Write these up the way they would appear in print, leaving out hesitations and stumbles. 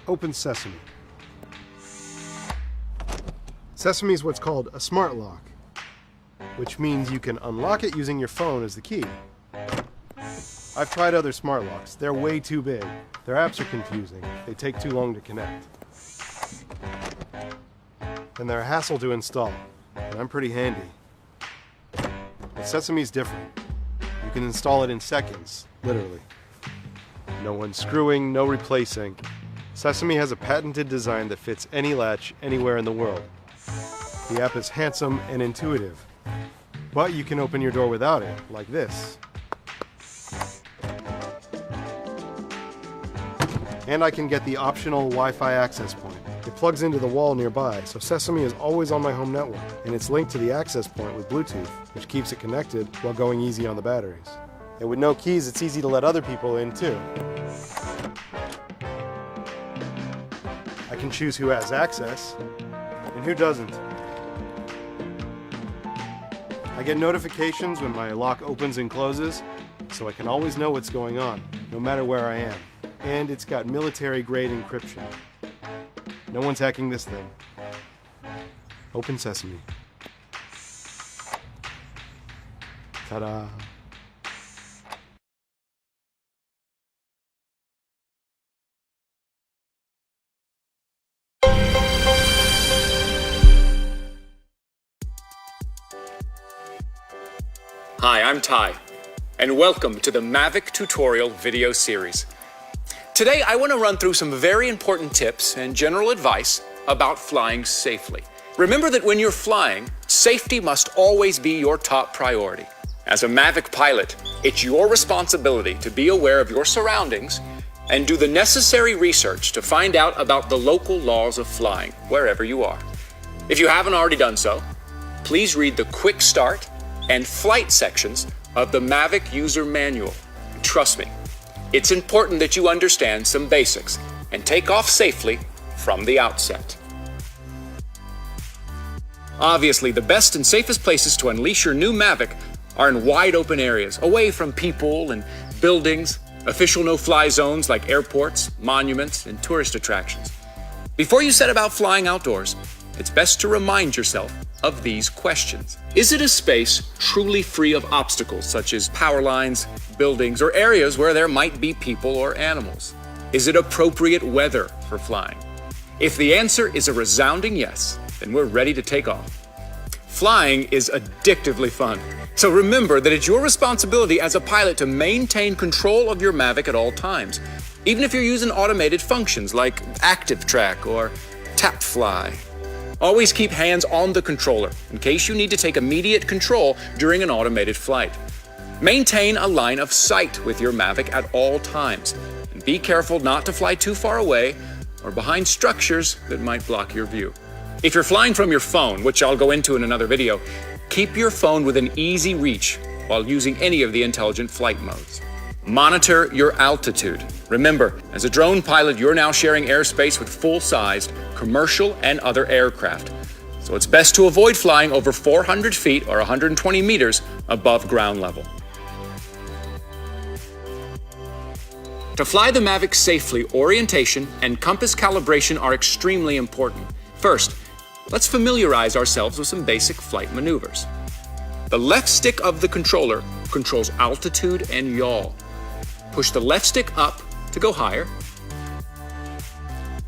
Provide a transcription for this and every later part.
Open Sesame. Sesame is what's called a smart lock, which means you can unlock it using your phone as the key. I've tried other smart locks. They're way too big. Their apps are confusing. They take too long to connect. And they're a hassle to install. And I'm pretty handy. But Sesame's different. You can install it in seconds, literally. No unscrewing, no replacing. Sesame has a patented design that fits any latch anywhere in the world. The app is handsome and intuitive. But you can open your door without it, like this. And I can get the optional Wi-Fi access point. It plugs into the wall nearby, so Sesame is always on my home network, and it's linked to the access point with Bluetooth, which keeps it connected while going easy on the batteries. And with no keys, it's easy to let other people in too. I can choose who has access and who doesn't. I get notifications when my lock opens and closes, so I can always know what's going on, no matter where I am. And it's got military-grade encryption. No one's hacking this thing. Open Sesame. Ta-da! Hi, I'm Ty, and welcome to the Mavic tutorial video series. Today, I want to run through some very important tips and general advice about flying safely. Remember that when you're flying, safety must always be your top priority. As a Mavic pilot, it's your responsibility to be aware of your surroundings and do the necessary research to find out about the local laws of flying, wherever you are. If you haven't already done so, please read the Quick Start and Flight sections of the Mavic User Manual. Trust me, it's important that you understand some basics and take off safely from the outset. Obviously, the best and safest places to unleash your new Mavic are in wide open areas, away from people and buildings, official no-fly zones like airports, monuments, and tourist attractions. Before you set about flying outdoors, it's best to remind yourself of these questions. Is it a space truly free of obstacles such as power lines, buildings, or areas where there might be people or animals? Is it appropriate weather for flying? If the answer is a resounding yes, then we're ready to take off. Flying is addictively fun, so remember that it's your responsibility as a pilot to maintain control of your Mavic at all times, even if you're using automated functions like Active Track or Tap Fly. Always keep hands on the controller in case you need to take immediate control during an automated flight. Maintain a line of sight with your Mavic at all times, and be careful not to fly too far away or behind structures that might block your view. If you're flying from your phone, which I'll go into in another video, keep your phone within easy reach while using any of the intelligent flight modes. Monitor your altitude. Remember, as a drone pilot, you're now sharing airspace with full-sized commercial and other aircraft. So it's best to avoid flying over 400 feet or 120 meters above ground level. To fly the Mavic safely, orientation and compass calibration are extremely important. First, let's familiarize ourselves with some basic flight maneuvers. The left stick of the controller controls altitude and yaw. Push the left stick up to go higher,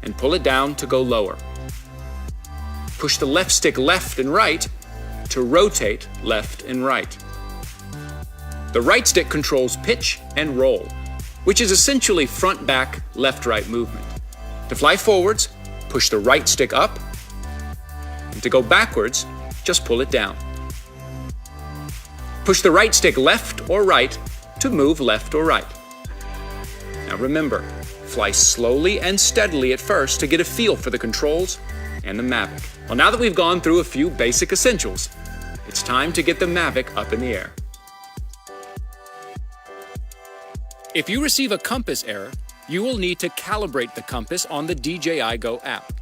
and pull it down to go lower. Push the left stick left and right to rotate left and right. The right stick controls pitch and roll, which is essentially front-back, left-right movement. To fly forwards, push the right stick up, and to go backwards, just pull it down. Push the right stick left or right to move left or right. Now remember, fly slowly and steadily at first to get a feel for the controls and the Mavic. Well, now that we've gone through a few basic essentials, it's time to get the Mavic up in the air. If you receive a compass error, you will need to calibrate the compass on the DJI Go app.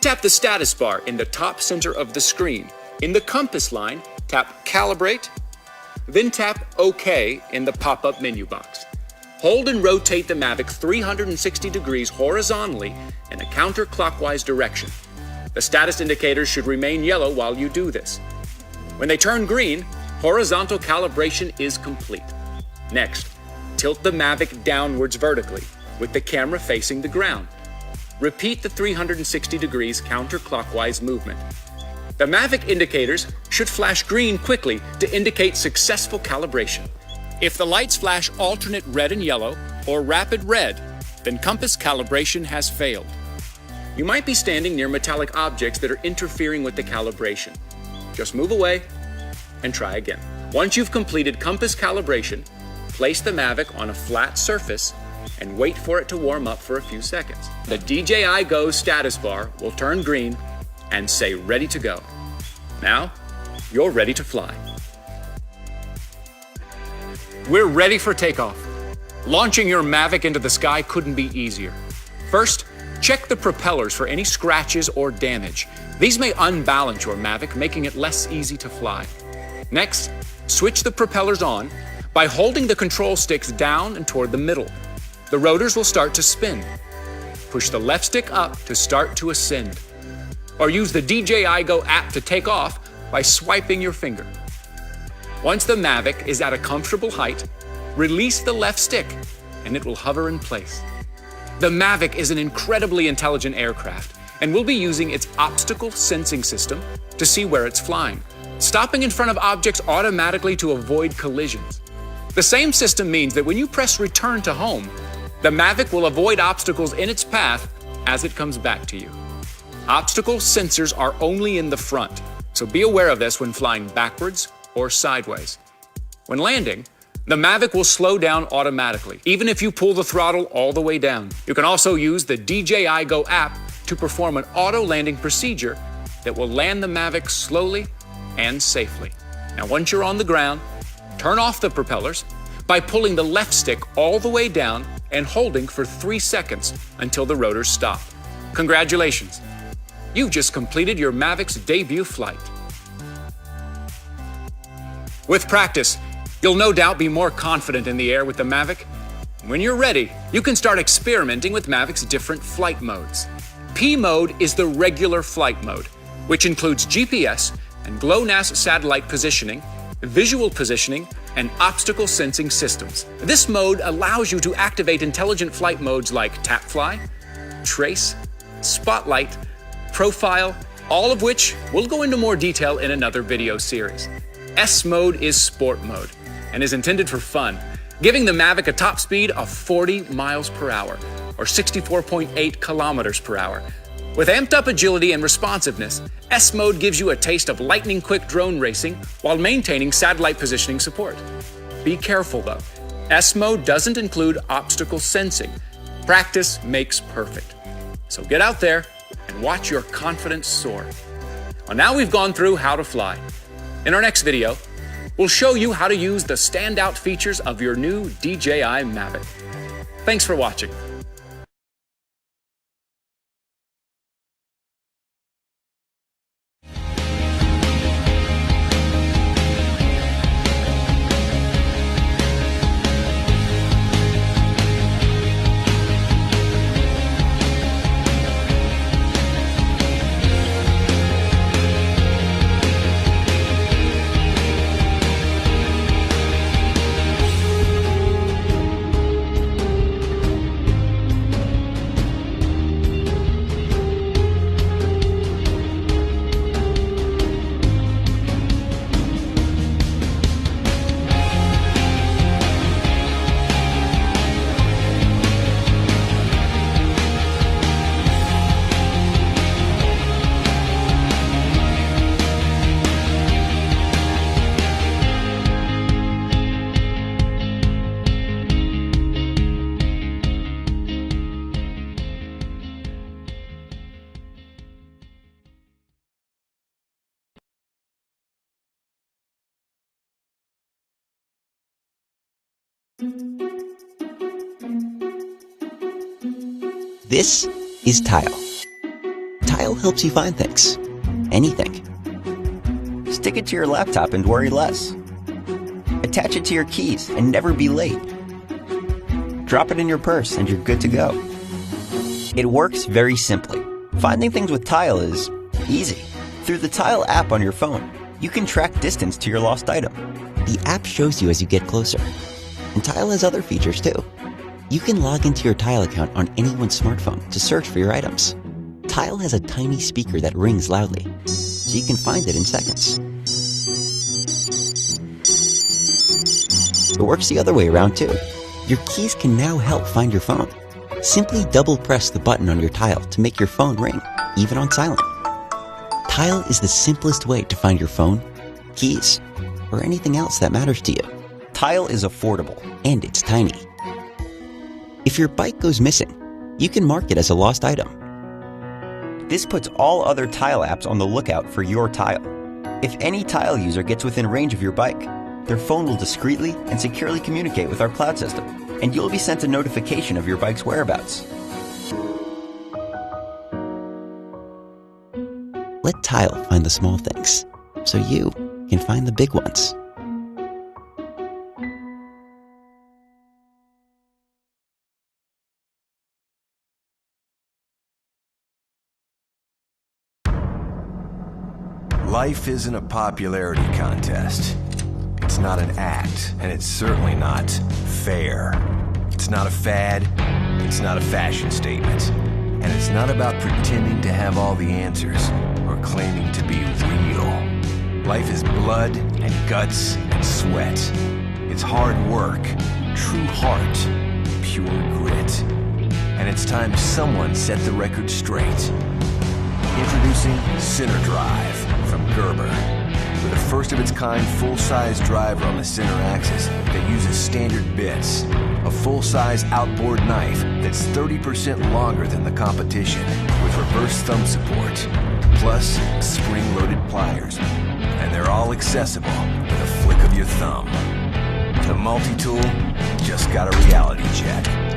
Tap the status bar in the top center of the screen. In the compass line, tap Calibrate, then tap OK in the pop-up menu box. hold and rotate the Mavic 360 degrees horizontally in a counterclockwise direction. The status indicators should remain yellow while you do this. When they turn green, horizontal calibration is complete. Next, tilt the Mavic downwards vertically, with the camera facing the ground. Repeat the 360 degrees counterclockwise movement. The Mavic indicators should flash green quickly to indicate successful calibration. If the lights flash alternate red and yellow, or rapid red, then compass calibration has failed. You might be standing near metallic objects that are interfering with the calibration. Just move away and try again. Once you've completed compass calibration, place the Mavic on a flat surface and wait for it to warm up for a few seconds. The DJI Go status bar will turn green and say ready to go. Now, you're ready to fly. We're ready for takeoff. Launching your Mavic into the sky couldn't be easier. First, check the propellers for any scratches or damage. These may unbalance your Mavic, making it less easy to fly. Next, switch the propellers on by holding the control sticks down and toward the middle. The rotors will start to spin. Push the left stick up to start to ascend. Or use the DJI Go app to take off by swiping your finger. Once the Mavic is at a comfortable height, release the left stick and it will hover in place. The Mavic is an incredibly intelligent aircraft and will be using its obstacle sensing system to see where it's flying, stopping in front of objects automatically to avoid collisions. The same system means that when you press return to home, the Mavic will avoid obstacles in its path as it comes back to you. Obstacle sensors are only in the front, so be aware of this when flying backwards or sideways. When landing, the Mavic will slow down automatically, even if you pull the throttle all the way down. You can also use the DJI Go app to perform an auto landing procedure that will land the Mavic slowly and safely. Now, once you're on the ground, turn off the propellers by pulling the left stick all the way down and holding for 3 seconds until the rotors stop. Congratulations! You've just completed your Mavic's debut flight. With practice, you'll no doubt be more confident in the air with the Mavic. When you're ready, you can start experimenting with Mavic's different flight modes. P mode is the regular flight mode, which includes GPS and GLONASS satellite positioning, visual positioning, and obstacle sensing systems. This mode allows you to activate intelligent flight modes like tap fly, trace, spotlight, profile, all of which we'll go into more detail in another video series. S mode is sport mode and is intended for fun, giving the Mavic a top speed of 40 miles per hour or 64.8 kilometers per hour. With amped up agility and responsiveness, S mode gives you a taste of lightning-quick drone racing while maintaining satellite positioning support. Be careful though, S mode doesn't include obstacle sensing. Practice makes perfect. So get out there and watch your confidence soar. Well, now we've gone through how to fly. In our next video, we'll show you how to use the standout features of your new DJI Mavic. Thanks for watching. This is Tile. Tile helps you find things. Anything. Stick it to your laptop and worry less. Attach it to your keys and never be late. drop it in your purse, and you're good to go. It works very simply. Finding things with Tile is easy. Through the Tile app on your phone, you can track distance to your lost item. The app shows you as you get closer. And Tile has other features too. You can log into your Tile account on anyone's smartphone to search for your items. Tile has a tiny speaker that rings loudly, so you can find it in seconds. It works the other way around too. Your keys can now help find your phone. Simply double press the button on your Tile to make your phone ring, even on silent. Tile is the simplest way to find your phone, keys, or anything else that matters to you. Tile is affordable, and it's tiny. If your bike goes missing, you can mark it as a lost item. This puts all other Tile apps on the lookout for your Tile. If any Tile user gets within range of your bike, their phone will discreetly and securely communicate with our cloud system, and you'll be sent a notification of your bike's whereabouts. Let Tile find the small things, so you can find the big ones. Life isn't a popularity contest. It's not an act, and it's certainly not fair. It's not a fad, it's not a fashion statement, and it's not about pretending to have all the answers or claiming to be real. Life is blood and guts and sweat. It's hard work, true heart, pure grit. And it's time someone set the record straight. Introducing Center Drive from Gerber. With a first-of-its-kind full-size driver on the center axis that uses standard bits, a full-size outboard knife that's 30% longer than the competition with reverse thumb support, plus spring-loaded pliers, and they're all accessible with a flick of your thumb. The multi-tool just got a reality check.